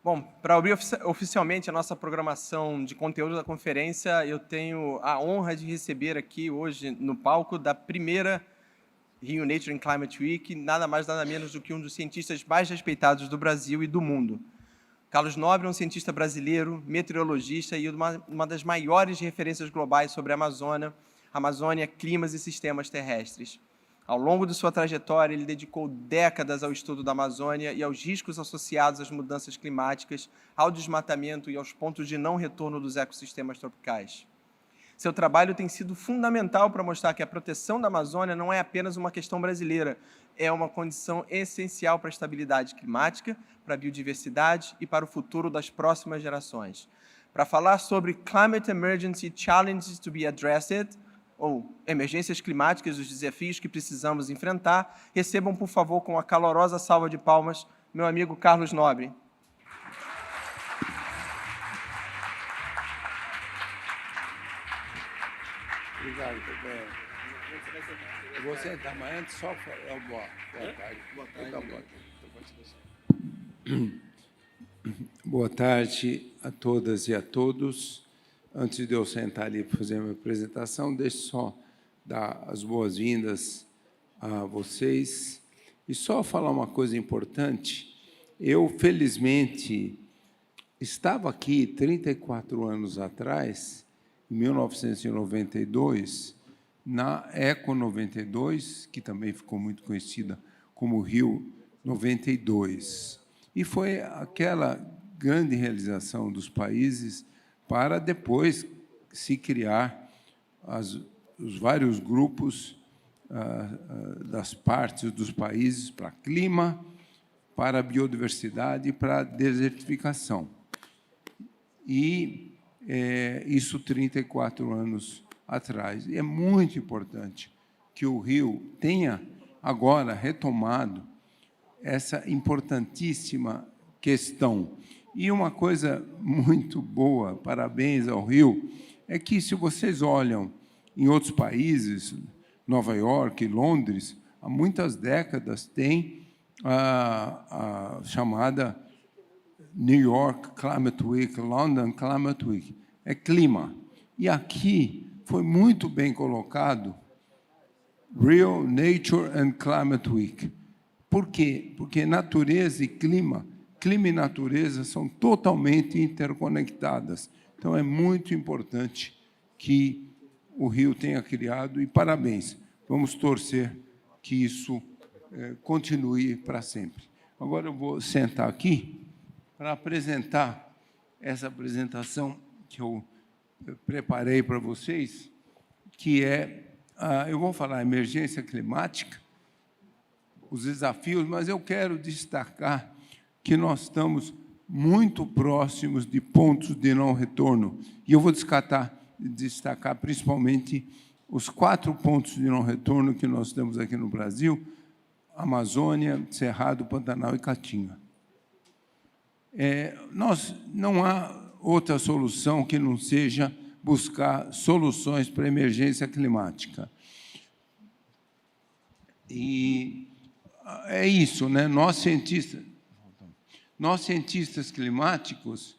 Bom, para abrir oficialmente a nossa programação de conteúdo da conferência, eu tenho a honra de receber aqui hoje no palco da primeira Rio Nature and Climate Week, nada mais nada menos do que um dos cientistas mais respeitados do Brasil e do mundo. Carlos Nobre é um cientista brasileiro, meteorologista e uma das maiores referências globais sobre a Amazônia, climas e sistemas terrestres. Ao longo de sua trajetória, ele dedicou décadas ao estudo da Amazônia e aos riscos associados às mudanças climáticas, ao desmatamento e aos pontos de não retorno dos ecossistemas tropicais. Seu trabalho tem sido fundamental para mostrar que a proteção da Amazônia não é apenas uma questão brasileira, é uma condição essencial para a estabilidade climática, para a biodiversidade e para o futuro das próximas gerações. Para falar sobre Climate Emergency Challenges to be Addressed, ou emergências climáticas, os desafios que precisamos enfrentar, recebam, por favor, com a calorosa salva de palmas, meu amigo Carlos Nobre. Obrigado, Pepe. Eu vou sentar, mas antes só boa tarde. Boa tarde. Boa tarde a todas e a todos. Antes de eu sentar ali para fazer a minha apresentação, deixe só dar as boas-vindas a vocês. E só falar uma coisa importante. Eu, felizmente, estava aqui 34 anos atrás, em 1992, na Eco 92, que também ficou muito conhecida como Rio 92. E foi aquela grande realização dos países para depois se criar os vários grupos das partes dos países para clima, para biodiversidade e para desertificação. E isso 34 anos atrás. E é muito importante que o Rio tenha agora retomado essa importantíssima questão. E uma coisa muito boa, parabéns ao Rio, é que, se vocês olham em outros países, Nova York, Londres, há muitas décadas tem a chamada New York Climate Week, London Climate Week, é clima. E aqui foi muito bem colocado Rio Nature and Climate Week. Por quê? Porque natureza e clima e natureza são totalmente interconectadas. Então, é muito importante que o Rio tenha criado, e parabéns. Vamos torcer que isso continue para sempre. Agora eu vou sentar aqui para apresentar essa apresentação que eu preparei para vocês, que eu vou falar emergência climática, os desafios, mas eu quero destacar que nós estamos muito próximos de pontos de não retorno. E eu vou destacar principalmente os 4 pontos de não retorno que nós temos aqui no Brasil: Amazônia, Cerrado, Pantanal e Caatinga. Não há outra solução que não seja buscar soluções para a emergência climática. E é isso, né? Nós, cientistas climáticos,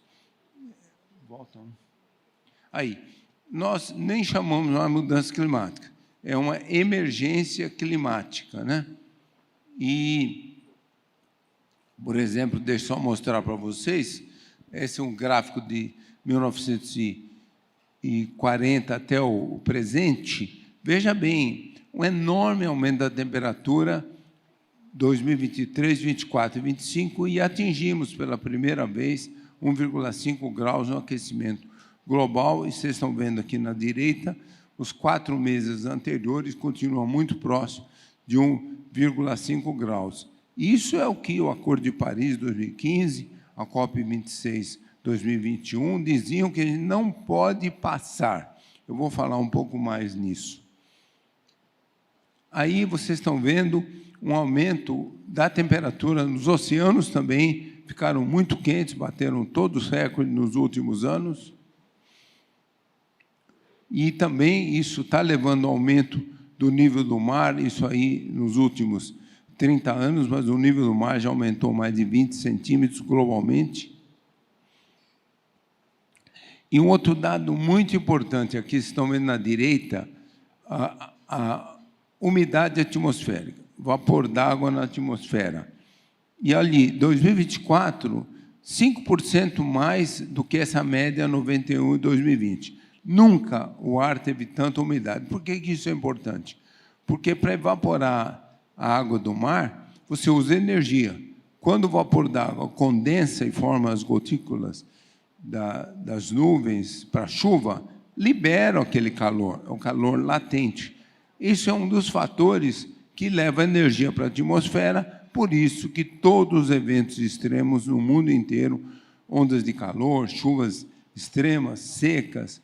nós nem chamamos de uma mudança climática, é uma emergência climática, né? E, por exemplo, deixa eu só mostrar para vocês, esse é um gráfico de 1940 até o presente. Veja bem, um enorme aumento da temperatura, 2023, 24 e 25, e atingimos pela primeira vez 1,5 graus no aquecimento global, e vocês estão vendo aqui na direita, os 4 meses anteriores continuam muito próximos de 1,5 graus. Isso é o que o Acordo de Paris, 2015, a COP26, 2021, diziam que a gente não pode passar. Eu vou falar um pouco mais nisso. Aí vocês estão vendo um aumento da temperatura nos oceanos também, ficaram muito quentes, bateram todos os recordes nos últimos anos. E também isso está levando ao aumento do nível do mar, isso aí nos últimos 30 anos, mas o nível do mar já aumentou mais de 20 centímetros globalmente. E um outro dado muito importante, aqui vocês estão vendo na direita, a umidade atmosférica, vapor d'água na atmosfera. E ali, 2024, 5% mais do que essa média 91 e 2020. Nunca o ar teve tanta umidade. Por que isso é importante? Porque para evaporar a água do mar, você usa energia. Quando o vapor d'água condensa e forma as gotículas das nuvens para a chuva, liberam aquele calor, é um calor latente. Isso é um dos fatores que leva energia para a atmosfera, por isso que todos os eventos extremos no mundo inteiro, ondas de calor, chuvas extremas, secas,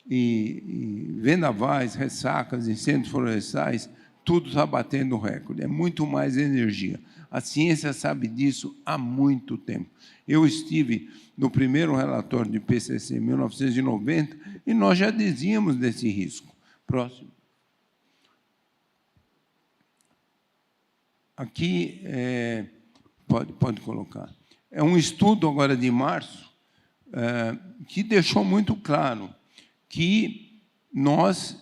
e vendavais, ressacas, incêndios florestais, tudo está batendo recorde. É muito mais energia. A ciência sabe disso há muito tempo. Eu estive no primeiro relatório de IPCC em 1990 e nós já dizíamos desse risco. Próximo. Aqui, pode colocar. É um estudo agora de março que deixou muito claro que nós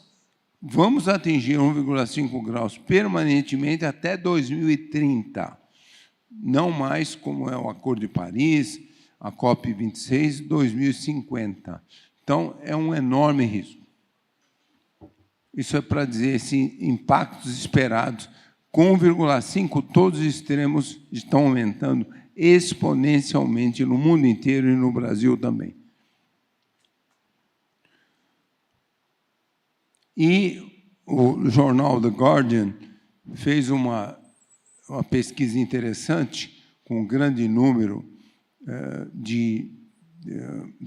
vamos atingir 1,5 graus permanentemente até 2030. Não mais como é o Acordo de Paris, a COP26, 2050. Então, é um enorme risco. Isso é para dizer, assim, impactos esperados. Com 1,5, todos os extremos estão aumentando exponencialmente no mundo inteiro e no Brasil também. E o jornal The Guardian fez uma pesquisa interessante, com um grande número de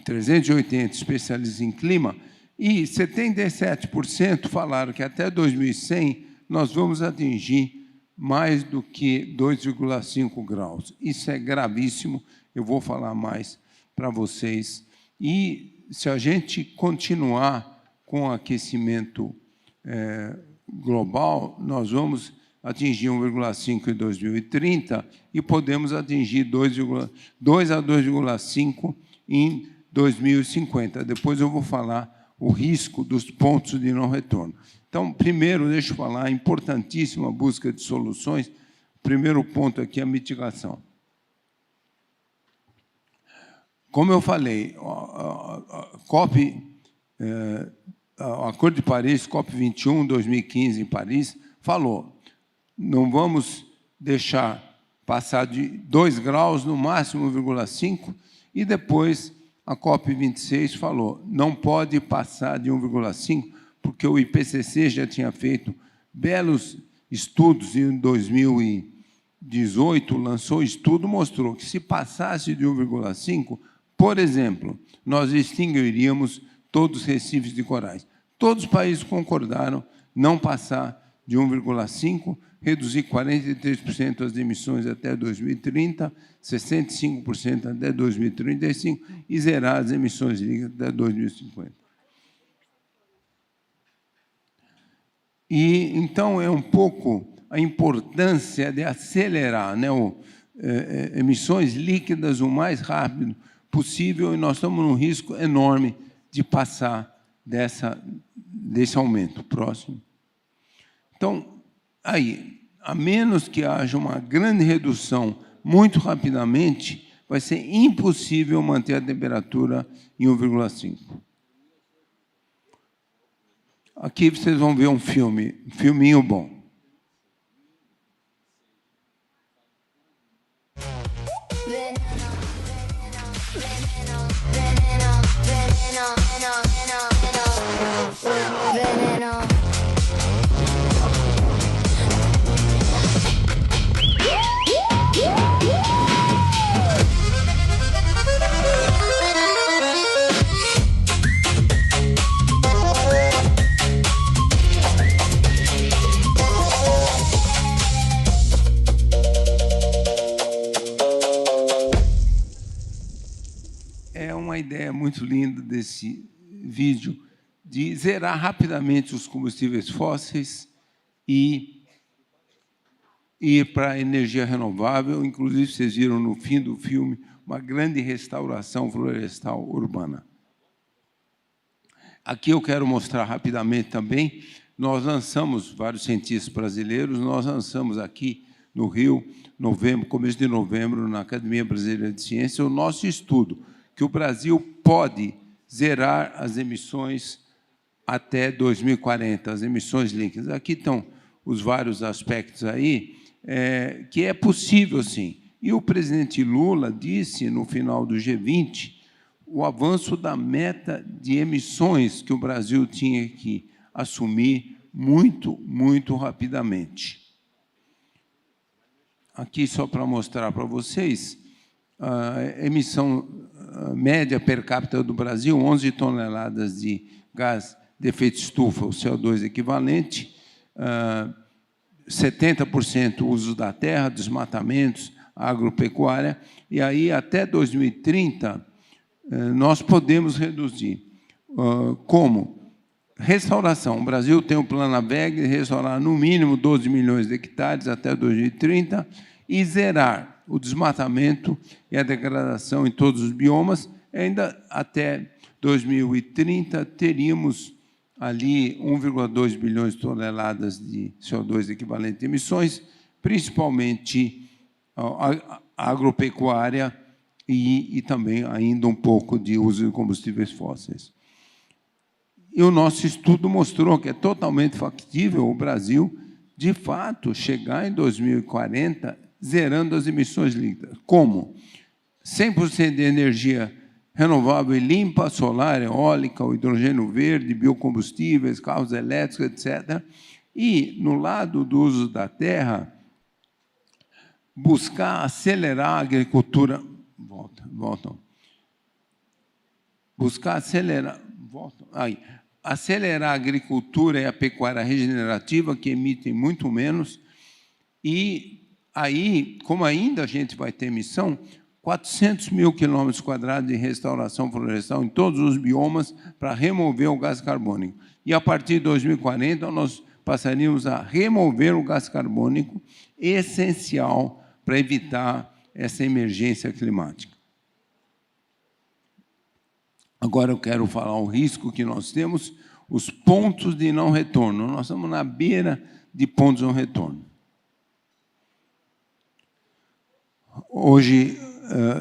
380 especialistas em clima, e 77% falaram que até 2100 nós vamos atingir mais do que 2,5 graus. Isso é gravíssimo, eu vou falar mais para vocês. E se a gente continuar com o aquecimento global, nós vamos atingir 1,5 em 2030 e podemos atingir 2 a 2,5 em 2050. Depois eu vou falar o risco dos pontos de não retorno. Então, primeiro, deixa eu falar, importantíssima a busca de soluções. O primeiro ponto aqui é a mitigação. Como eu falei, o Acordo de Paris, COP21, 2015, em Paris, falou, não vamos deixar passar de 2 graus, no máximo 1,5, e depois a COP26 falou, não pode passar de 1,5, porque o IPCC já tinha feito belos estudos em 2018, lançou estudo, mostrou que se passasse de 1,5, por exemplo, nós extinguiríamos todos os recifes de corais. Todos os países concordaram não passar de 1,5, reduzir 43% as emissões até 2030, 65% até 2035 e zerar as emissões líquidas até 2050. E, então, é um pouco a importância de acelerar, né, emissões líquidas o mais rápido possível, e nós estamos num risco enorme de passar desse aumento. Próximo. Então, aí, a menos que haja uma grande redução muito rapidamente, vai ser impossível manter a temperatura em 1,5. Aqui vocês vão ver um filminho bom. Uma ideia muito linda desse vídeo de zerar rapidamente os combustíveis fósseis e ir para a energia renovável. Inclusive, vocês viram no fim do filme uma grande restauração florestal urbana. Aqui eu quero mostrar rapidamente também, nós lançamos, vários cientistas brasileiros, nós lançamos aqui no Rio, começo de novembro, na Academia Brasileira de Ciência, o nosso estudo, que o Brasil pode zerar as emissões até 2040, as emissões líquidas. Aqui estão os vários aspectos aí, que é possível, sim. E o presidente Lula disse, no final do G20, o avanço da meta de emissões que o Brasil tinha que assumir muito, muito rapidamente. Aqui, só para mostrar para vocês, a emissão média per capita do Brasil, 11 toneladas de gás de efeito estufa, o CO2 equivalente, 70% uso da terra, desmatamentos, agropecuária, e aí, até 2030, nós podemos reduzir. Como? Restauração. O Brasil tem o Plano AVEG de restaurar, no mínimo, 12 milhões de hectares até 2030 e zerar o desmatamento e a degradação em todos os biomas. Ainda até 2030, teríamos ali 1,2 bilhões de toneladas de CO2 equivalente de emissões, principalmente a agropecuária e também ainda um pouco de uso de combustíveis fósseis. E o nosso estudo mostrou que é totalmente factível o Brasil, de fato, chegar em 2040 zerando as emissões líquidas. Como? 100% de energia renovável e limpa, solar, eólica, o hidrogênio verde, biocombustíveis, carros elétricos, etc. E, no lado do uso da terra, buscar acelerar a agricultura... Voltam. Buscar acelerar... Voltam. Aí. Acelerar a agricultura e a pecuária regenerativa, que emitem muito menos, e aí, como ainda a gente vai ter emissão, 400 mil quilômetros quadrados de restauração florestal em todos os biomas para remover o gás carbônico. E, a partir de 2040, nós passaríamos a remover o gás carbônico, essencial para evitar essa emergência climática. Agora eu quero falar o risco que nós temos, os pontos de não retorno. Nós estamos na beira de pontos de não retorno. Hoje,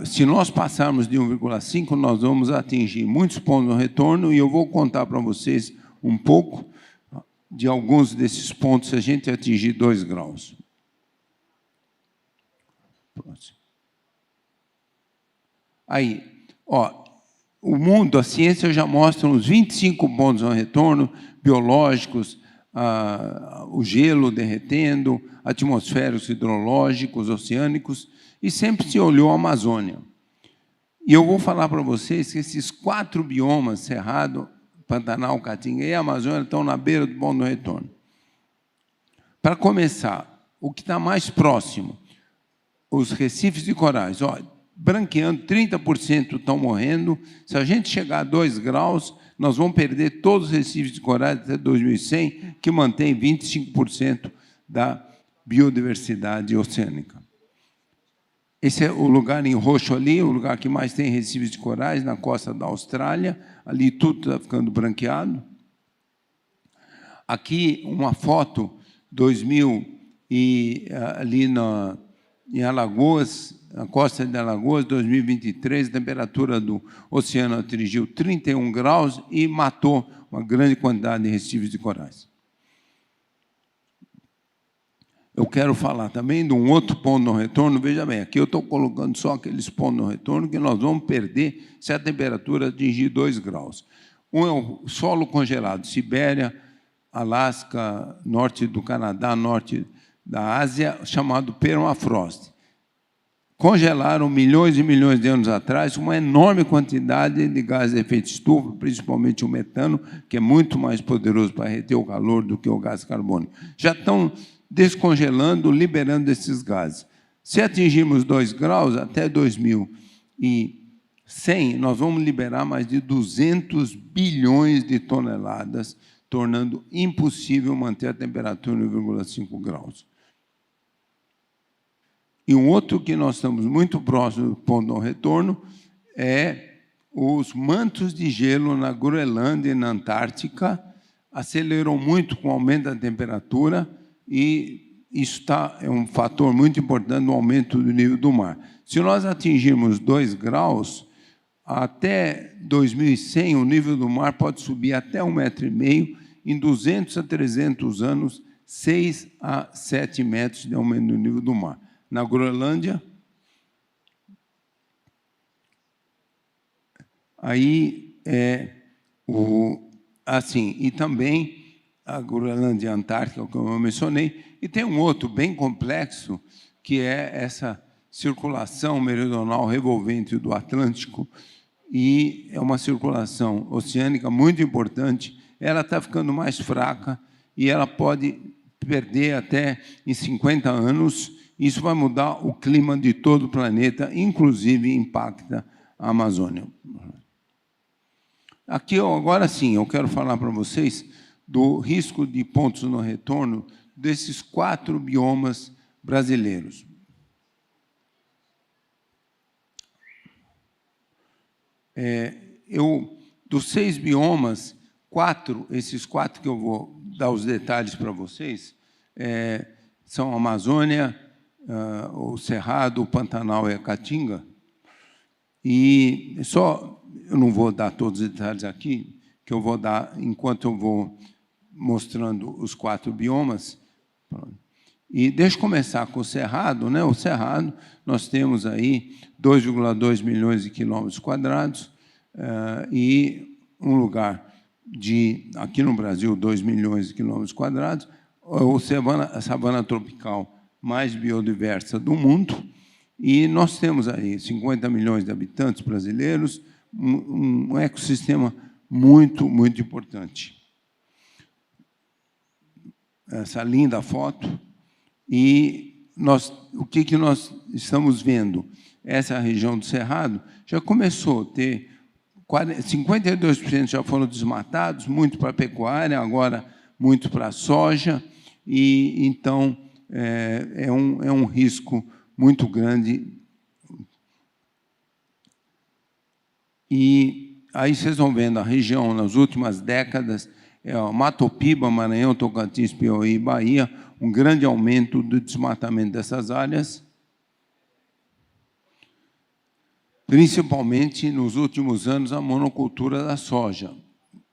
se nós passarmos de 1,5, nós vamos atingir muitos pontos de não retorno, e eu vou contar para vocês um pouco de alguns desses pontos se a gente atingir 2 graus. Próximo. Aí, o mundo, a ciência já mostra uns 25 pontos de retorno biológicos, o gelo derretendo, atmosféricos, hidrológicos, oceânicos, e sempre se olhou a Amazônia. E eu vou falar para vocês que esses 4 biomas, Cerrado, Pantanal, Caatinga e Amazônia, estão na beira do ponto de retorno. Para começar, o que está mais próximo, os recifes de corais, branqueando, 30% estão morrendo. Se a gente chegar a 2 graus, nós vamos perder todos os recifes de corais até 2100, que mantém 25% da biodiversidade oceânica. Esse é o lugar em roxo ali, o lugar que mais tem recifes de corais, na costa da Austrália. Ali tudo está ficando branqueado. Aqui uma foto, 2000, ali em Alagoas, na costa de Alagoas, 2023, a temperatura do oceano atingiu 31 graus e matou uma grande quantidade de recifes de corais. Eu quero falar também de um outro ponto de não retorno. Veja bem, aqui eu estou colocando só aqueles pontos de não retorno que nós vamos perder se a temperatura atingir 2 graus. Um é o solo congelado, Sibéria, Alasca, norte do Canadá, norte da Ásia, chamado permafrost. Congelaram milhões e milhões de anos atrás uma enorme quantidade de gases de efeito estufa, principalmente o metano, que é muito mais poderoso para reter o calor do que o gás carbônico. Já estão descongelando, liberando esses gases. Se atingirmos 2 graus, até 2100, nós vamos liberar mais de 200 bilhões de toneladas, tornando impossível manter a temperatura em 1,5 graus. E um outro que nós estamos muito próximo do ponto de não retorno é os mantos de gelo na Groenlândia e na Antártica acelerou muito com o aumento da temperatura e isso é um fator muito importante no aumento do nível do mar. Se nós atingirmos 2 graus, até 2100 o nível do mar pode subir até 1,5 metro, em 200 a 300 anos, 6 a 7 metros de aumento do nível do mar. Na Groenlândia, aí assim, e também a Groenlândia e a Antártica, como eu mencionei, e tem um outro bem complexo, que é essa circulação meridional revolvente do Atlântico, e é uma circulação oceânica muito importante. Ela está ficando mais fraca e ela pode perder até em 50 anos. Isso vai mudar o clima de todo o planeta, inclusive impacta a Amazônia. Aqui, agora sim, eu quero falar para vocês do risco de pontos no retorno desses 4 biomas brasileiros. Dos 6 biomas, esses 4 que eu vou dar os detalhes para vocês, são a Amazônia, o Cerrado, o Pantanal e a Caatinga. E eu não vou dar todos os detalhes aqui, que eu vou dar enquanto eu vou mostrando os 4 biomas. E deixa eu começar com o Cerrado. O Cerrado, nós temos aí 2,2 milhões de quilômetros quadrados e um lugar aqui no Brasil, 2 milhões de quilômetros quadrados, a savana tropical mais biodiversa do mundo, e nós temos aí 50 milhões de habitantes brasileiros, um ecossistema muito, muito importante. Essa linda foto. E o que nós estamos vendo? Essa região do Cerrado já começou a ter 52% já foram desmatados, muito para a pecuária, agora muito para a soja, e então é um risco muito grande. E aí vocês vão vendo a região nas últimas décadas, Mato Piba, Maranhão, Tocantins, Piauí e Bahia, um grande aumento do desmatamento dessas áreas, principalmente nos últimos anos a monocultura da soja.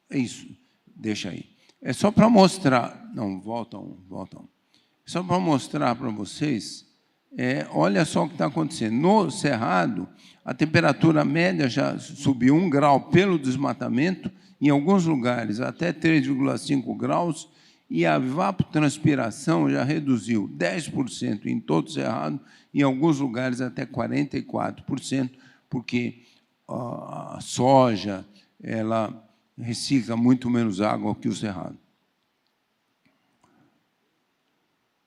É isso, deixa aí. É só para mostrar, não, volta um. Só para mostrar para vocês, olha só o que está acontecendo. No Cerrado, a temperatura média já subiu 1 grau pelo desmatamento, em alguns lugares até 3,5 graus, e a evapotranspiração já reduziu 10% em todo o Cerrado, em alguns lugares até 44%, porque a soja ela recicla muito menos água que o Cerrado.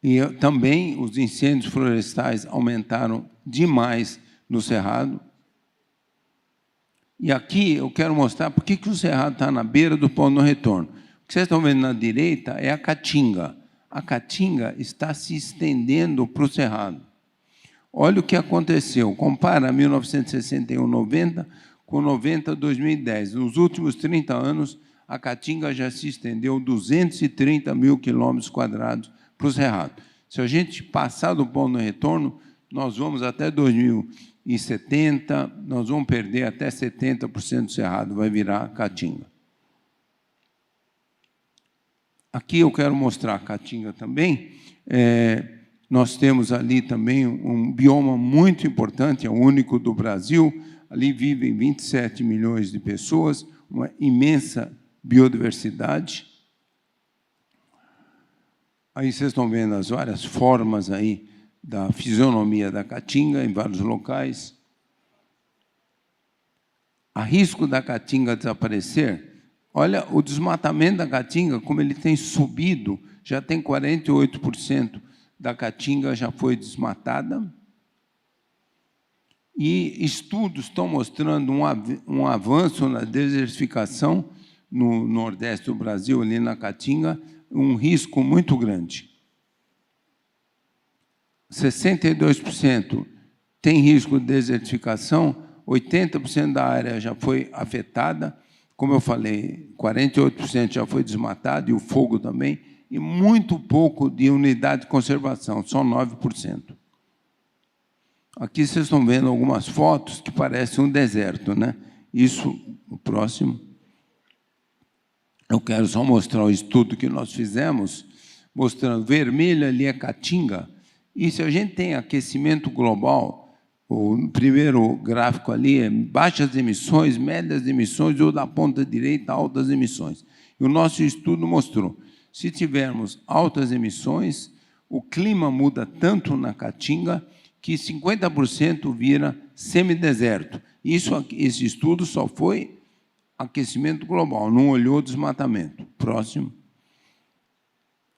E também os incêndios florestais aumentaram demais no Cerrado. E aqui eu quero mostrar por que o Cerrado está na beira do ponto de retorno. O que vocês estão vendo na direita é a Caatinga. A Caatinga está se estendendo para o Cerrado. Olha o que aconteceu. Compara 1961-90 com 90-2010. Nos últimos 30 anos, a Caatinga já se estendeu 230 mil quilômetros quadrados para o Cerrado. Se a gente passar do ponto de retorno, nós vamos até 2070, nós vamos perder até 70% do Cerrado, vai virar Caatinga. Aqui eu quero mostrar a Caatinga também. Nós temos ali também um bioma muito importante, é o único do Brasil. Ali vivem 27 milhões de pessoas, uma imensa biodiversidade. Aí vocês estão vendo as várias formas aí da fisionomia da Caatinga em vários locais. Há risco da Caatinga desaparecer? Olha o desmatamento da Caatinga, como ele tem subido, já tem 48% da Caatinga já foi desmatada. E estudos estão mostrando um avanço na desertificação no nordeste do Brasil, ali na Caatinga, um risco muito grande. 62% tem risco de desertificação, 80% da área já foi afetada, como eu falei, 48% já foi desmatado, e o fogo também, e muito pouco de unidade de conservação, só 9%. Aqui vocês estão vendo algumas fotos que parecem um deserto, né? Isso, o próximo. Eu quero só mostrar o estudo que nós fizemos, mostrando vermelho ali é Caatinga, e se a gente tem aquecimento global, o primeiro gráfico ali é baixas emissões, médias emissões, ou da ponta direita, altas emissões. E o nosso estudo mostrou, se tivermos altas emissões, o clima muda tanto na Caatinga que 50% vira semideserto. Esse estudo só foi aquecimento global, não olhou desmatamento. Próximo.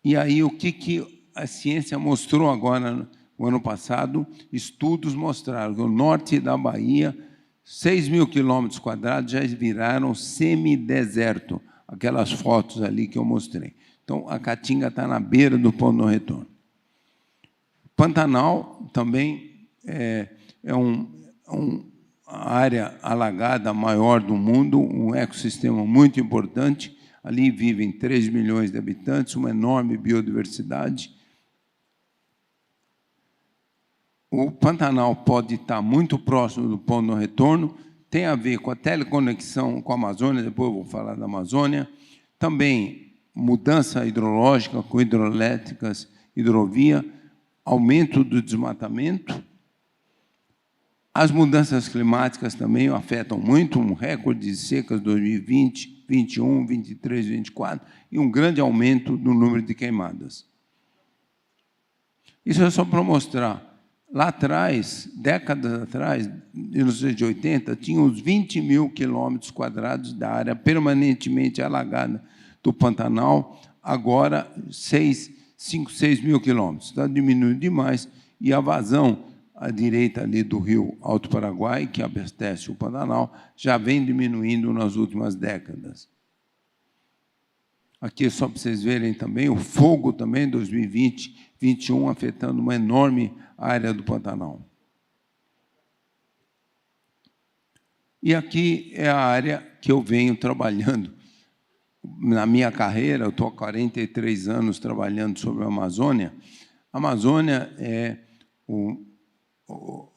E aí, o que a ciência mostrou agora, no ano passado? Estudos mostraram que o norte da Bahia, 6.000 quilômetros quadrados já viraram semideserto. Aquelas fotos ali que eu mostrei. Então, a Caatinga está na beira do ponto de não retorno. Pantanal também é a área alagada maior do mundo, um ecossistema muito importante. Ali vivem 3 milhões de habitantes, uma enorme biodiversidade. O Pantanal pode estar muito próximo do ponto de não retorno, tem a ver com a teleconexão com a Amazônia, depois eu vou falar da Amazônia. Também mudança hidrológica com hidroelétricas, hidrovia, aumento do desmatamento. As mudanças climáticas também afetam muito, um recorde de secas 2020, 21, 23, 24, e um grande aumento do número de queimadas. Isso é só para mostrar. Lá atrás, décadas atrás, em 1980, tinha uns 20.000 quilômetros quadrados da área permanentemente alagada do Pantanal, agora 5, 6 mil quilômetros. Está diminuindo demais, e a vazão à direita ali do rio Alto Paraguai, que abastece o Pantanal, já vem diminuindo nas últimas décadas. Aqui, só para vocês verem também, o fogo também, 2020, 2021, afetando uma enorme área do Pantanal. E aqui é a área que eu venho trabalhando. Na minha carreira, eu estou há 43 anos trabalhando sobre a Amazônia. A Amazônia é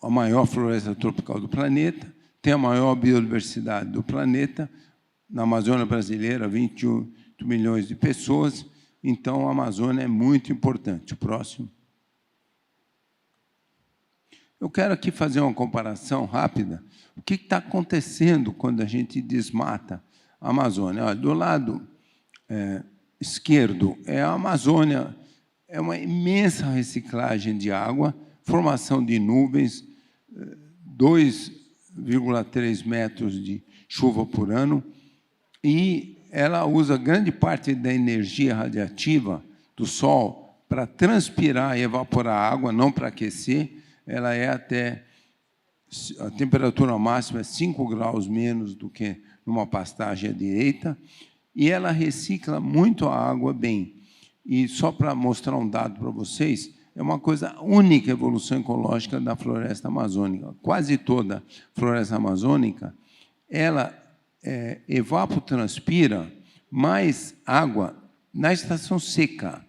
a maior floresta tropical do planeta, tem a maior biodiversidade do planeta. Na Amazônia brasileira, 28 milhões de pessoas, então a Amazônia é muito importante. O próximo. Eu quero aqui fazer uma comparação rápida. O que está acontecendo quando a gente desmata a Amazônia? Olha, do lado esquerdo é a Amazônia, é uma imensa reciclagem de água, formação de nuvens, 2,3 metros de chuva por ano, e ela usa grande parte da energia radiativa do Sol para transpirar e evaporar a água, não para aquecer. Ela é até... A temperatura máxima é 5 graus menos do que numa pastagem à direita, e ela recicla muito a água bem. E só para mostrar um dado para vocês, é uma coisa única a evolução ecológica da floresta amazônica. Quase toda a floresta amazônica, ela evapotranspira mais água na estação seca.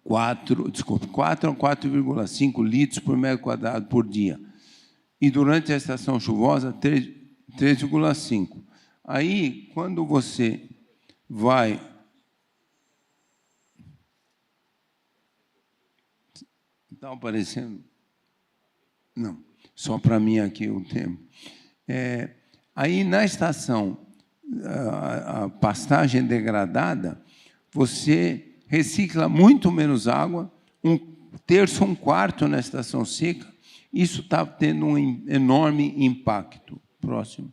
4 a 4,5 litros por metro quadrado por dia. E durante a estação chuvosa, 3,5. Aí, quando você vai... Está aparecendo? Não, só para mim aqui o tempo. Aí, na estação, a pastagem degradada, você recicla muito menos água, 1/3 a 1/4 na estação seca. Isso está tendo um enorme impacto. Próximo.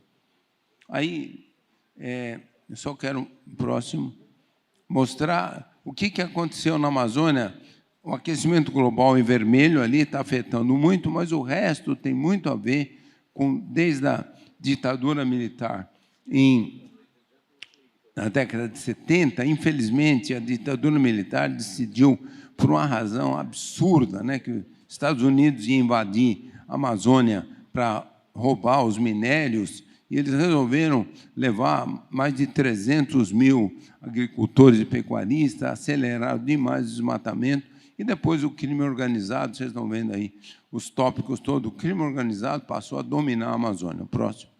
Aí, eu só quero, próximo, mostrar o que aconteceu na Amazônia. O aquecimento global em vermelho ali está afetando muito, mas o resto tem muito a ver com, desde a ditadura militar na década de 70, infelizmente, a ditadura militar decidiu, por uma razão absurda, né, que Estados Unidos ia invadir a Amazônia para roubar os minérios, e eles resolveram levar mais de 300 mil agricultores e pecuaristas, aceleraram demais o desmatamento, e depois o crime organizado, vocês estão vendo aí os tópicos todos, o crime organizado passou a dominar a Amazônia. Próximo.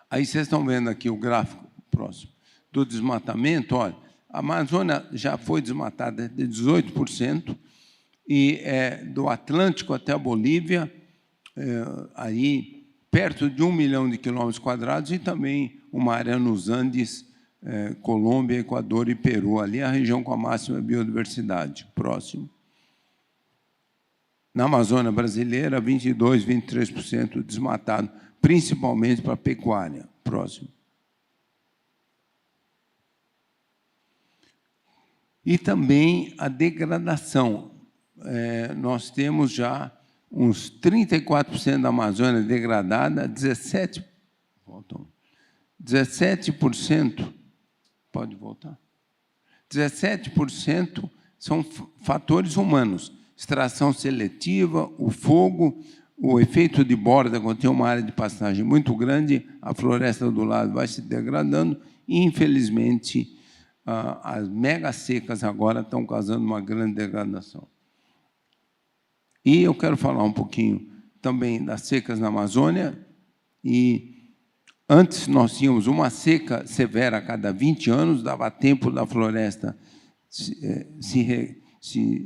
Aí vocês estão vendo aqui o gráfico próximo do desmatamento. Olha, a Amazônia já foi desmatada de 18%, e do Atlântico até a Bolívia, aí perto de 1 milhão de quilômetros quadrados, e também uma área nos Andes, Colômbia, Equador e Peru. Ali é a região com a máxima biodiversidade. Próximo. Na Amazônia brasileira, 22%, 23% desmatado, principalmente para a pecuária. Próximo. E também a degradação. Nós temos já uns 34% da Amazônia degradada, 17%, pode voltar? 17% são fatores humanos, extração seletiva, o fogo, o efeito de borda, quando tem uma área de pastagem muito grande, a floresta do lado vai se degradando, e, infelizmente, as mega secas agora estão causando uma grande degradação. E eu quero falar um pouquinho também das secas na Amazônia. E antes nós tínhamos uma seca severa a cada 20 anos, dava tempo da floresta se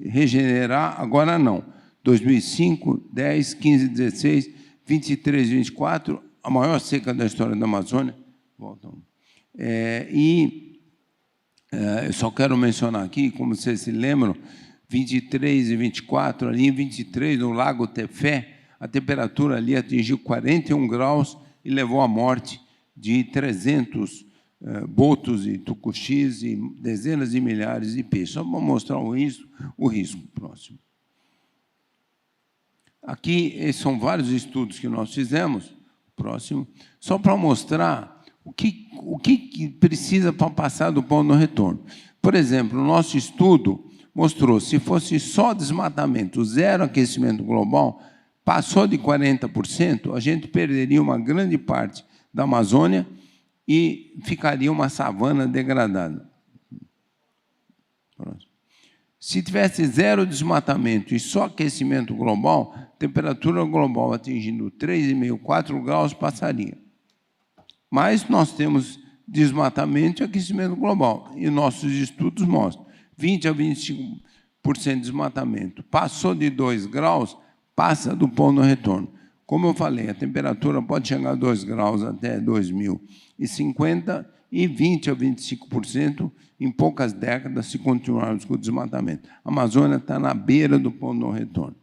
regenerar, agora não. 2005, 10, 15, 16, 23, 24, a maior seca da história da Amazônia. Eu só quero mencionar aqui, como vocês se lembram, 23 e 24, ali em 23, no Lago Tefé, a temperatura ali atingiu 41 graus e levou à morte de 300 botos e tucuxis e dezenas de milhares de peixes. Só para mostrar o risco. Próximo. Aqui, esses são vários estudos que nós fizemos. Próximo. Só para mostrar o que precisa para passar do ponto de retorno. Por exemplo, o nosso estudo mostrou, se fosse só desmatamento, zero aquecimento global, passou de 40%, a gente perderia uma grande parte da Amazônia e ficaria uma savana degradada. Se tivesse zero desmatamento e só aquecimento global, temperatura global atingindo 3,5, 4 graus passaria. Mas nós temos desmatamento e aquecimento global, e nossos estudos mostram 20 a 25% de desmatamento. Passou de 2 graus, passa do ponto de retorno. Como eu falei, a temperatura pode chegar a 2 graus até 2050 e 20 a 25% em poucas décadas se continuarmos com o desmatamento. A Amazônia está na beira do ponto de retorno.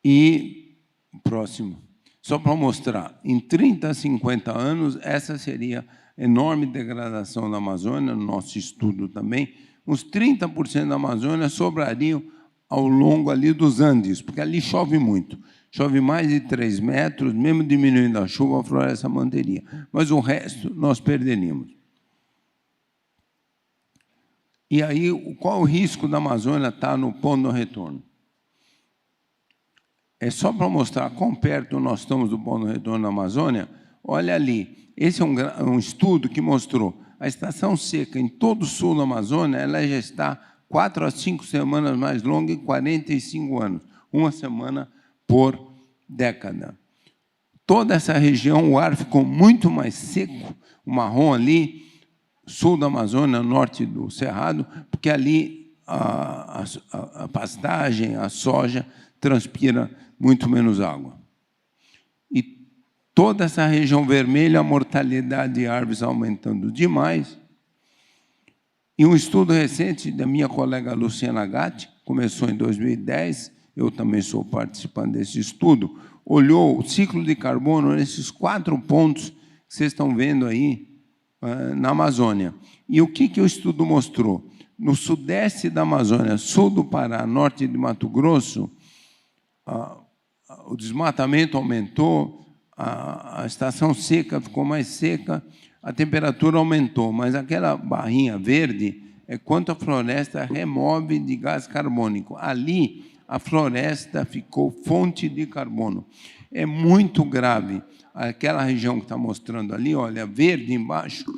E, próximo, só para mostrar, em 30 a 50 anos, essa seria enorme degradação da Amazônia, no nosso estudo também, uns 30% da Amazônia sobrariam ao longo ali dos Andes, porque ali chove muito. Chove mais de 3 metros, mesmo diminuindo a chuva, a floresta manteria. Mas o resto nós perderíamos. E aí, qual o risco da Amazônia estar no ponto de retorno? É só para mostrar quão perto nós estamos do ponto de retorno da Amazônia. Olha ali. Esse é um estudo que mostrou a estação seca em todo o sul da Amazônia, ela já está 4 a 5 semanas mais longa em 45 anos, uma semana por década. Toda essa região, o ar ficou muito mais seco, o marrom ali, sul da Amazônia, norte do Cerrado, porque ali a pastagem, a soja, transpira muito menos água. Toda essa região vermelha, a mortalidade de árvores aumentando demais. E um estudo recente da minha colega Luciana Gatti, começou em 2010, eu também sou participante desse estudo, olhou o ciclo de carbono nesses 4 pontos que vocês estão vendo aí na Amazônia. E o que o estudo mostrou? No sudeste da Amazônia, sul do Pará, norte de Mato Grosso, o desmatamento aumentou, a estação seca ficou mais seca, a temperatura aumentou, mas aquela barrinha verde é quanto a floresta remove de gás carbônico. Ali, a floresta ficou fonte de carbono. É muito grave. Aquela região que está mostrando ali, olha, verde embaixo,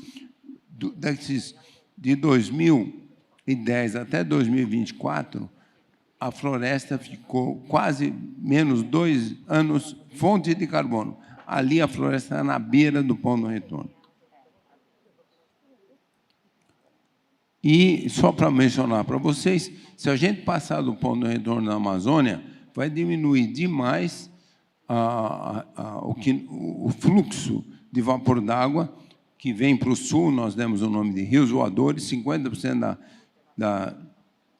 de 2010 até 2024, a floresta ficou quase menos 2 anos fonte de carbono. Ali a floresta está na beira do ponto de retorno. E, só para mencionar para vocês, se a gente passar do ponto de retorno na Amazônia, vai diminuir demais o fluxo de vapor d'água que vem para o sul. Nós demos o nome de rios voadores, 50% da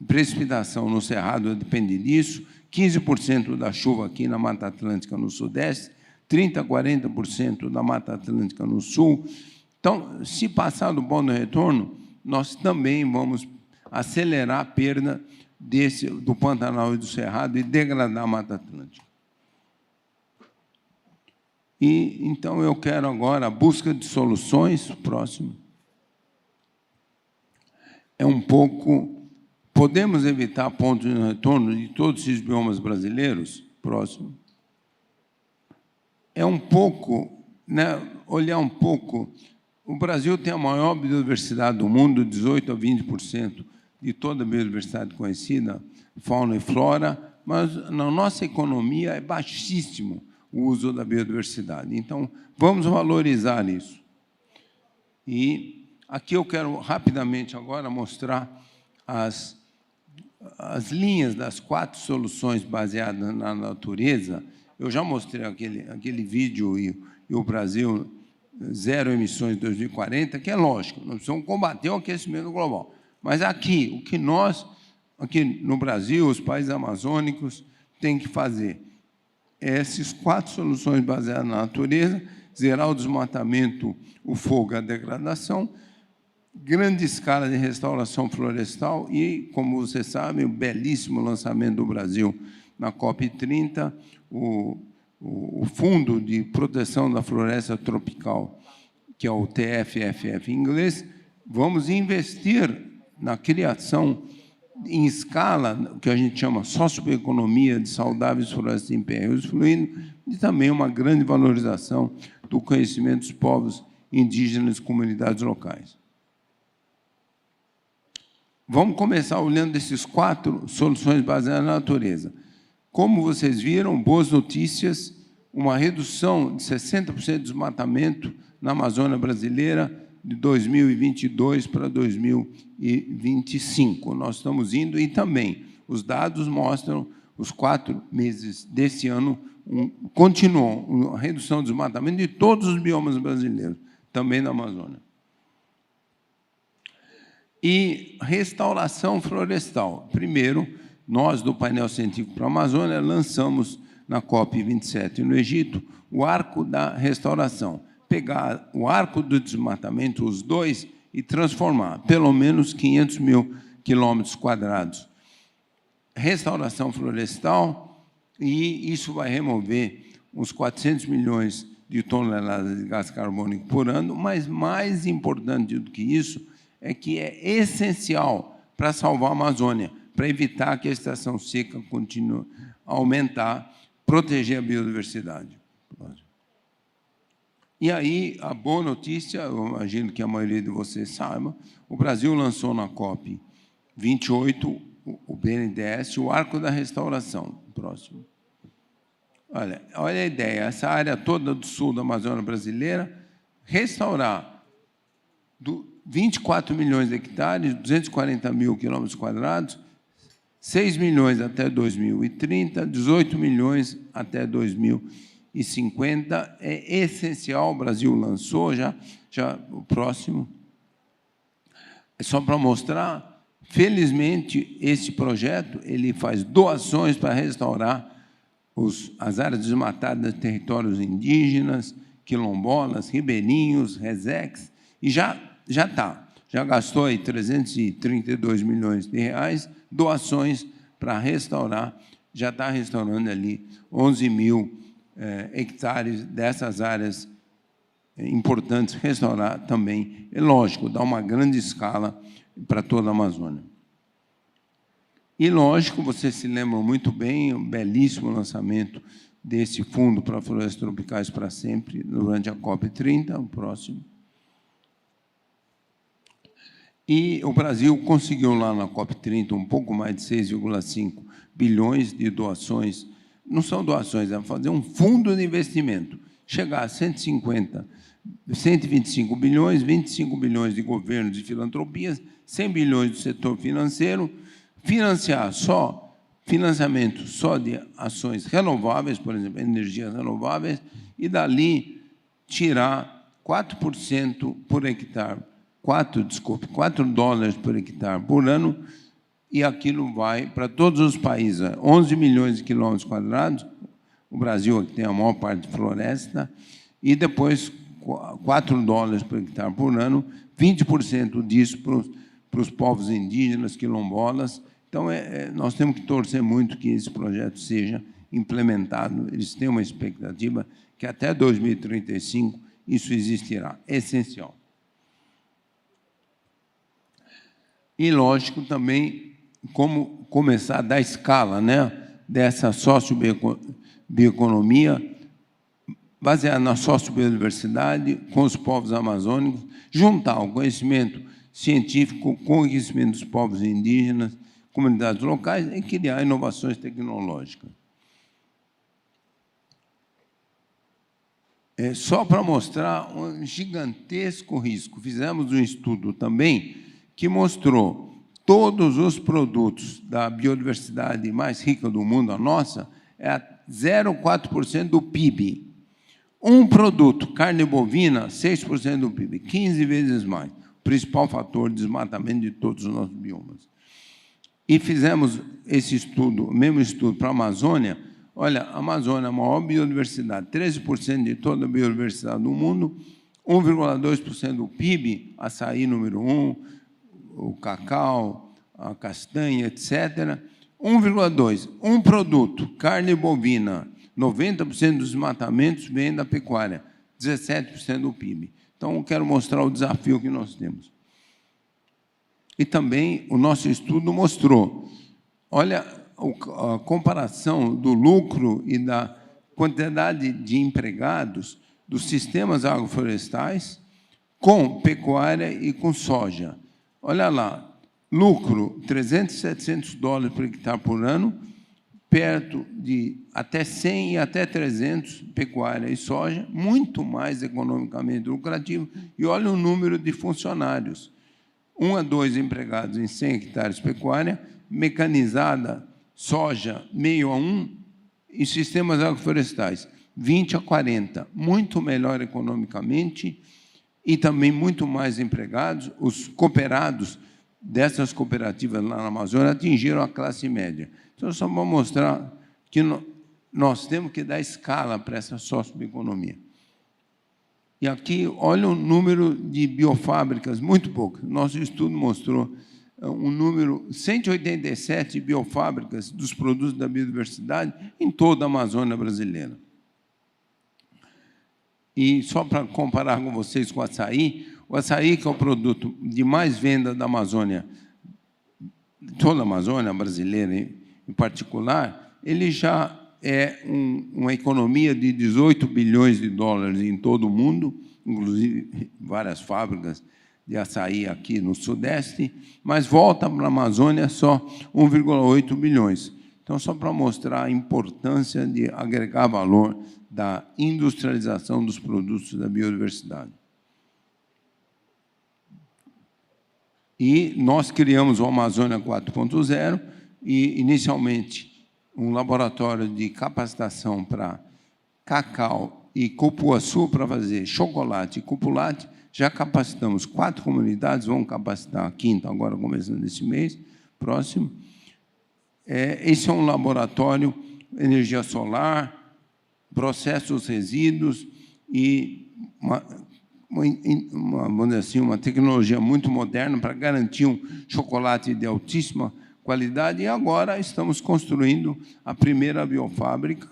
precipitação no Cerrado depende disso, 15% da chuva aqui na Mata Atlântica no Sudeste, 30% a 40% da Mata Atlântica no Sul. Então, se passar do ponto de retorno, nós também vamos acelerar a perda do Pantanal e do Cerrado e degradar a Mata Atlântica. E, então, eu quero agora a busca de soluções. Próximo. É um pouco... Podemos evitar pontos de retorno de todos esses biomas brasileiros? Próximo. É um pouco, né, olhar um pouco. O Brasil tem a maior biodiversidade do mundo, 18% a 20% de toda a biodiversidade conhecida, fauna e flora, mas na nossa economia é baixíssimo o uso da biodiversidade. Então, vamos valorizar isso. E aqui eu quero rapidamente agora mostrar as linhas das 4 soluções baseadas na natureza. Eu já mostrei aquele vídeo e o Brasil zero emissões em 2040, que é lógico, nós precisamos combater o aquecimento global. Mas aqui, o que nós, aqui no Brasil, os países amazônicos, têm que fazer é essas 4 soluções baseadas na natureza: zerar o desmatamento, o fogo e a degradação, grande escala de restauração florestal e, como vocês sabem, o belíssimo lançamento do Brasil na COP30, o Fundo de Proteção da Floresta Tropical, que é o TFFF em inglês. Vamos investir na criação em escala, que a gente chama socioeconomia de saudáveis florestas em pé e uso fluido, e também uma grande valorização do conhecimento dos povos indígenas e comunidades locais. Vamos começar olhando esses 4 soluções baseadas na natureza. Como vocês viram, boas notícias, uma redução de 60% de desmatamento na Amazônia brasileira de 2022 para 2025. Nós estamos indo, e também os dados mostram, os 4 meses desse ano, continuam uma redução de desmatamento de todos os biomas brasileiros, também na Amazônia. E restauração florestal. Primeiro, nós, do painel científico para a Amazônia, lançamos na COP27 no Egito o arco da restauração. Pegar o arco do desmatamento, os dois, e transformar pelo menos 500 mil quilômetros quadrados. Restauração florestal, e isso vai remover uns 400 milhões de toneladas de gás carbônico por ano, mas mais importante do que isso, é que é essencial para salvar a Amazônia, para evitar que a estação seca continue a aumentar, proteger a biodiversidade. E aí, a boa notícia, eu imagino que a maioria de vocês saiba, o Brasil lançou na COP28, o BNDES, o Arco da Restauração. Próximo. Olha a ideia, essa área toda do sul da Amazônia brasileira, restaurar 24 milhões de hectares, 240 mil quilômetros quadrados, 6 milhões até 2030, 18 milhões até 2050. É essencial, o Brasil lançou já o próximo. É só para mostrar, felizmente, esse projeto ele faz doações para restaurar as áreas desmatadas de territórios indígenas, quilombolas, ribeirinhos, resex, e já gastou aí 332 milhões de reais, doações para restaurar, já está restaurando ali 11 mil hectares dessas áreas importantes restaurar também. É lógico, dá uma grande escala para toda a Amazônia. E, lógico, vocês se lembram muito bem, um belíssimo lançamento desse Fundo para Florestas Tropicais para Sempre, durante a COP30, o próximo. E o Brasil conseguiu lá na COP30 um pouco mais de 6,5 bilhões de doações. Não são doações, é fazer um fundo de investimento. Chegar a 125 bilhões, 25 bilhões de governos e filantropias, 100 bilhões do setor financeiro, financiar financiamento só de ações renováveis, por exemplo, energias renováveis, e dali tirar 4% por hectare, 4 dólares por hectare por ano, e aquilo vai para todos os países, 11 milhões de quilômetros quadrados, o Brasil aqui tem a maior parte de floresta, e depois 4 dólares por hectare por ano, 20% disso para os povos indígenas, quilombolas. Então, nós temos que torcer muito que esse projeto seja implementado. Eles têm uma expectativa que até 2035 isso existirá. É essencial. E, lógico, também como começar a dar escala, né, dessa sociobioeconomia, baseada na sociobiodiversidade, com os povos amazônicos, juntar o conhecimento científico com o conhecimento dos povos indígenas, comunidades locais, e criar inovações tecnológicas. Só para mostrar um gigantesco risco, fizemos um estudo também que mostrou todos os produtos da biodiversidade mais rica do mundo, a nossa, é 0,4% do PIB. Um produto, carne bovina, 6% do PIB, 15 vezes mais. O principal fator de desmatamento de todos os nossos biomas. E fizemos esse estudo, o mesmo estudo para a Amazônia. Olha, a Amazônia é a maior biodiversidade, 13% de toda a biodiversidade do mundo, 1,2% do PIB, açaí número 1, o cacau, a castanha, etc. 1,2%. Um produto, carne bovina, 90% dos desmatamentos vem da pecuária, 17% do PIB. Então, eu quero mostrar o desafio que nós temos. E também o nosso estudo mostrou, olha, a comparação do lucro e da quantidade de empregados dos sistemas agroflorestais com pecuária e com soja. Olha lá, lucro, 300, 700 dólares por hectare por ano, perto de até 100 e até 300 pecuária e soja, muito mais economicamente lucrativo. E olha o número de funcionários. 1 a 2 empregados em 100 hectares pecuária, mecanizada, soja, meio a 1, e sistemas agroflorestais, 20 a 40, muito melhor economicamente e também muito mais empregados. Os cooperados dessas cooperativas lá na Amazônia atingiram a classe média. Então, só para mostrar que nós temos que dar escala para essa socioeconomia. E aqui, olha o número de biofábricas, muito pouco. Nosso estudo mostrou um número, 187 biofábricas dos produtos da biodiversidade em toda a Amazônia brasileira. E só para comparar com vocês com o açaí, que é o produto de mais venda da Amazônia, toda a Amazônia brasileira em particular, ele já é uma economia de 18 bilhões de dólares em todo o mundo, inclusive várias fábricas de açaí aqui no Sudeste, mas volta para a Amazônia só 1,8 bilhões. Então, só para mostrar a importância de agregar valor da industrialização dos produtos da biodiversidade. E nós criamos o Amazônia 4.0 e, inicialmente, um laboratório de capacitação para cacau e cupuaçu para fazer chocolate e cupulate. Já capacitamos 4 comunidades, vamos capacitar a 5ª agora, começando esse mês, próximo. Esse é um laboratório, energia solar, processos resíduos e vamos dizer assim, uma tecnologia muito moderna para garantir um chocolate de altíssima qualidade. E agora estamos construindo a primeira biofábrica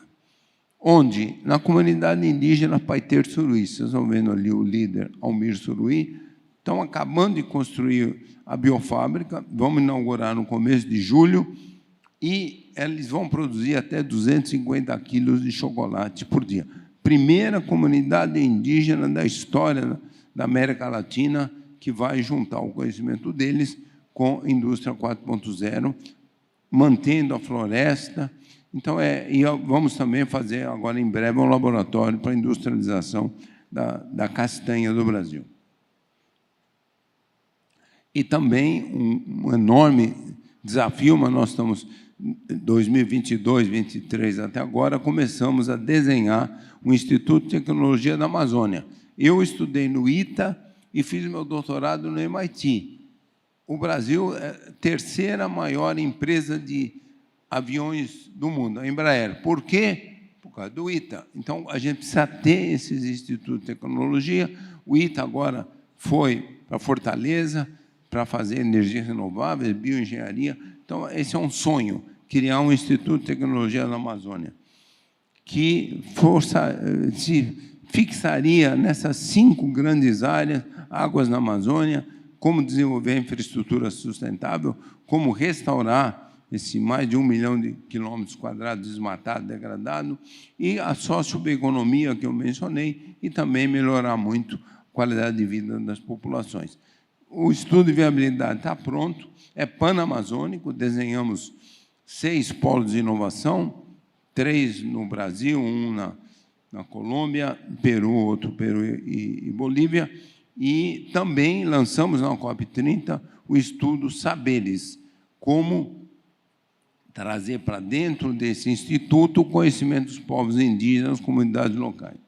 onde, na comunidade indígena Paiter Suruí, vocês estão vendo ali o líder Almir Suruí, estão acabando de construir a biofábrica, vamos inaugurar no começo de julho, e eles vão produzir até 250 quilos de chocolate por dia. Primeira comunidade indígena da história da América Latina que vai juntar o conhecimento deles com a indústria 4.0, mantendo a floresta. Então, e vamos também fazer, agora em breve, um laboratório para a industrialização da castanha do Brasil. E também um enorme desafio, mas nós estamos, 2022, 2023 até agora, começamos a desenhar o Instituto de Tecnologia da Amazônia. Eu estudei no ITA e fiz meu doutorado no MIT. O Brasil é a terceira maior empresa de aviões do mundo, a Embraer. Por quê? Por causa do ITA. Então, a gente precisa ter esses institutos de tecnologia. O ITA agora foi para Fortaleza para fazer energias renováveis, bioengenharia. Então, esse é um sonho, criar um Instituto de Tecnologia na Amazônia, que se fixaria nessas 5 grandes áreas: águas na Amazônia, como desenvolver a infraestrutura sustentável, como restaurar esse mais de 1 milhão de quilômetros quadrados desmatado, degradado, e a socioeconomia que eu mencionei, e também melhorar muito a qualidade de vida das populações. O estudo de viabilidade está pronto, é panamazônico, desenhamos 6 polos de inovação, 3 no Brasil, 1 na Colômbia, Peru, outro Peru e Bolívia, e também lançamos na COP30 o estudo Saberes, como trazer para dentro desse instituto o conhecimento dos povos indígenas, comunidades locais.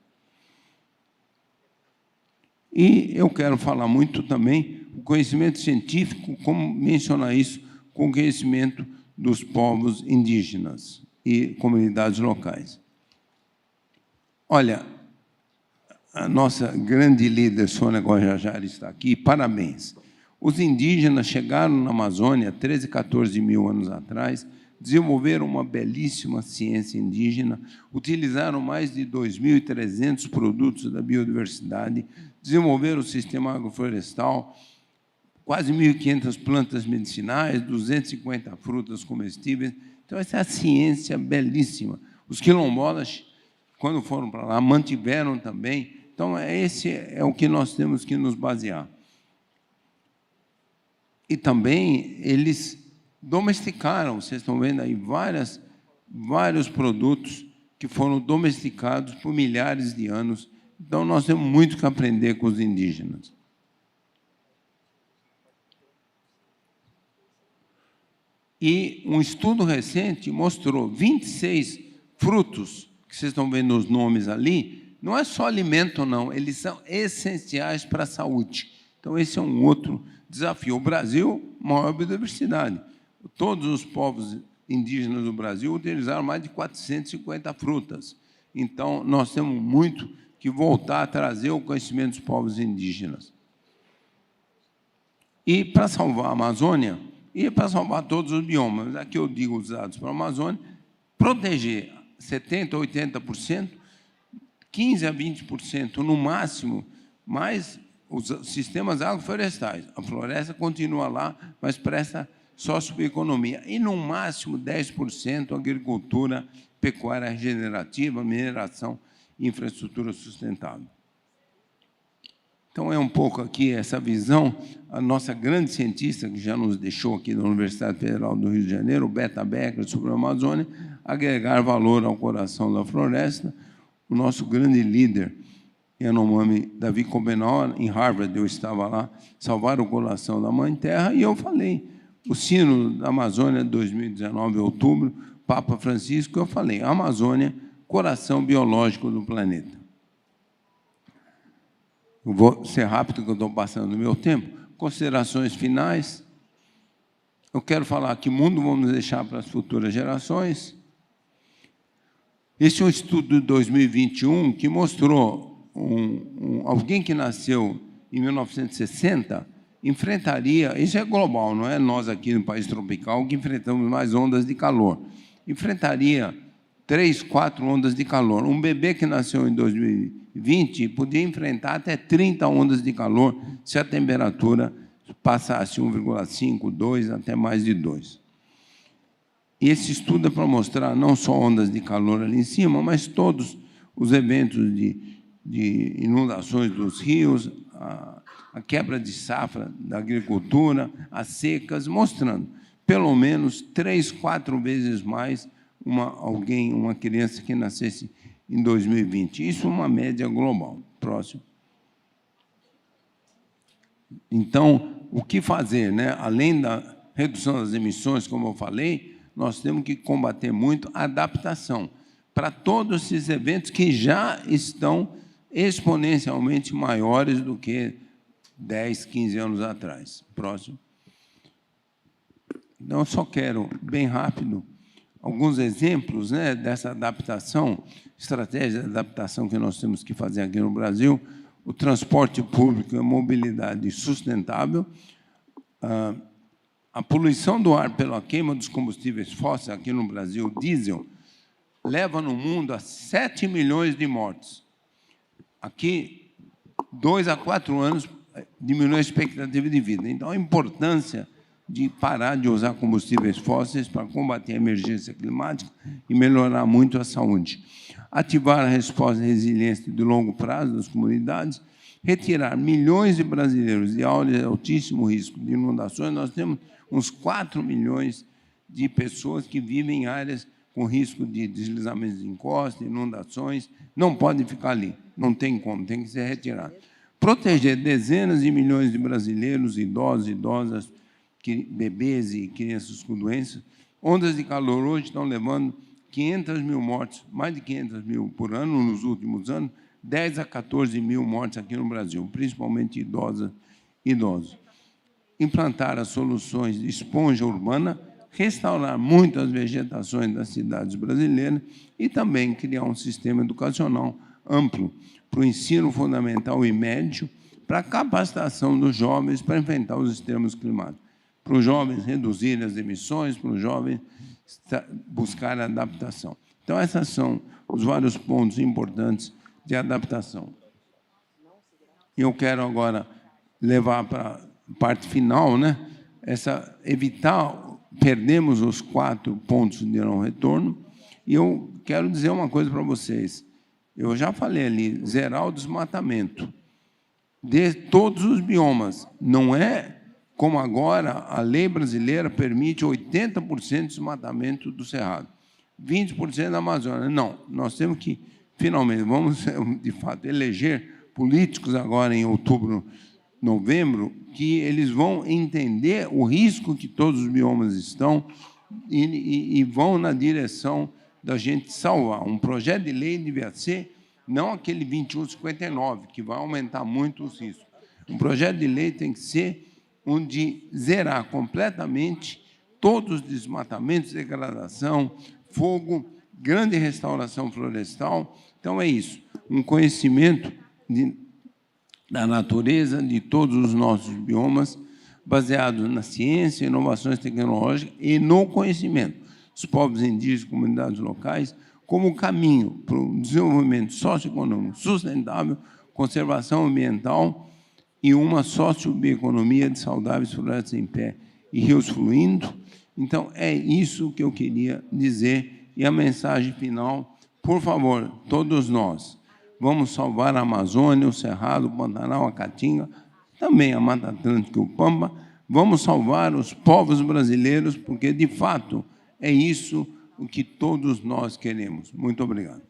E eu quero falar muito também o conhecimento científico, como mencionar isso com o conhecimento dos povos indígenas e comunidades locais. Olha, a nossa grande líder, Sônia Guajajara, está aqui, parabéns. Os indígenas chegaram na Amazônia 13, 14 mil anos atrás, desenvolveram uma belíssima ciência indígena, utilizaram mais de 2.300 produtos da biodiversidade, desenvolveram o sistema agroflorestal, quase 1.500 plantas medicinais, 250 frutas comestíveis. Então, essa é a ciência belíssima. Os quilombolas, quando foram para lá, mantiveram também. Então, esse é o que nós temos que nos basear. E também eles domesticaram, vocês estão vendo aí vários produtos que foram domesticados por milhares de anos. Então, nós temos muito que aprender com os indígenas. E um estudo recente mostrou 26 frutos, que vocês estão vendo os nomes ali, não é só alimento, não, eles são essenciais para a saúde. Então, esse é um outro desafio. O Brasil, maior biodiversidade. Todos os povos indígenas do Brasil utilizaram mais de 450 frutas. Então, nós temos muito que voltar a trazer o conhecimento dos povos indígenas. E, para salvar a Amazônia, e para salvar todos os biomas, aqui eu digo os dados para a Amazônia, proteger 70% a 80%, 15% a 20% no máximo, mais os sistemas agroflorestais. A floresta continua lá, mas presta socioeconomia. E, no máximo, 10% agricultura, pecuária regenerativa, mineração e infraestrutura sustentável. Então, é um pouco aqui essa visão. A nossa grande cientista, que já nos deixou aqui da Universidade Federal do Rio de Janeiro, Beta Becker, sobre a Amazônia, agregar valor ao coração da floresta. O nosso grande líder, Yanomami Davi Cobenau, em Harvard, eu estava lá, salvar o coração da Mãe Terra, e eu falei, o sino da Amazônia, 2019, outubro, Papa Francisco, eu falei, a Amazônia, coração biológico do planeta. Eu vou ser rápido, que eu estou passando o meu tempo. Considerações finais. Eu quero falar que mundo vamos deixar para as futuras gerações. Esse é um estudo de 2021 que mostrou alguém que nasceu em 1960 enfrentaria, isso é global, não é nós aqui no país tropical que enfrentamos mais ondas de calor, enfrentaria 3, 4 ondas de calor. Um bebê que nasceu em 2020 podia enfrentar até 30 ondas de calor se a temperatura passasse 1,5, 2, até mais de 2. E esse estudo é para mostrar não só ondas de calor ali em cima, mas todos os eventos de inundações dos rios, a quebra de safra da agricultura, as secas, mostrando pelo menos 3, 4 vezes mais uma criança que nascesse em 2020. Isso é uma média global. Próximo. Então, o que fazer, né? Além da redução das emissões, como eu falei, nós temos que combater muito a adaptação para todos esses eventos que já estão exponencialmente maiores do que 10, 15 anos atrás. Próximo. Então, eu só quero, bem rápido, alguns exemplos, né, dessa adaptação, estratégia de adaptação que nós temos que fazer aqui no Brasil. O transporte público e a mobilidade sustentável, a poluição do ar pela queima dos combustíveis fósseis aqui no Brasil, o diesel, leva no mundo a 7 milhões de mortes. Aqui, 2 a 4 anos, diminui a expectativa de vida. Então, a importância de parar de usar combustíveis fósseis para combater a emergência climática e melhorar muito a saúde. Ativar a resposta resiliente de longo prazo das comunidades, retirar milhões de brasileiros de áreas de altíssimo risco de inundações. Nós temos uns 4 milhões de pessoas que vivem em áreas com risco de deslizamentos de encosta, inundações, não podem ficar ali, não tem como, tem que ser retirado. Proteger dezenas de milhões de brasileiros, idosos, idosas, bebês e crianças com doenças. Ondas de calor hoje estão levando 500 mil mortes, mais de 500 mil por ano nos últimos anos, 10 a 14 mil mortes aqui no Brasil, principalmente idosos. Implantar as soluções de esponja urbana, restaurar muitas vegetações das cidades brasileiras e também criar um sistema educacional amplo para o ensino fundamental e médio, para a capacitação dos jovens para enfrentar os extremos climáticos, para os jovens reduzirem as emissões, para os jovens buscar a adaptação. Então, esses são os vários pontos importantes de adaptação. Eu quero agora levar para a parte final, né? Perdemos os 4 pontos de não retorno, e eu quero dizer uma coisa para vocês. Eu já falei ali, zerar o desmatamento de todos os biomas. Não é como agora a lei brasileira permite 80% de desmatamento do Cerrado, 20% da Amazônia. Não, nós temos que, finalmente, vamos, de fato, eleger políticos agora em outubro, novembro, que eles vão entender o risco que todos os biomas estão e vão na direção da gente salvar. Um projeto de lei devia ser não aquele 2159, que vai aumentar muito os riscos. Um projeto de lei tem que ser onde zerar completamente todos os desmatamentos, degradação, fogo, grande restauração florestal. Então, é isso, um conhecimento da natureza, de todos os nossos biomas, baseado na ciência, inovações tecnológicas e no conhecimento. Os povos indígenas, comunidades locais, como caminho para o desenvolvimento socioeconômico sustentável, conservação ambiental e uma sociobioeconomia de saudáveis florestas em pé e rios fluindo. Então, é isso que eu queria dizer. E a mensagem final, por favor, todos nós, vamos salvar a Amazônia, o Cerrado, o Pantanal, a Caatinga, também a Mata Atlântica e o Pampa. Vamos salvar os povos brasileiros, porque, de fato, é isso o que todos nós queremos. Muito obrigado.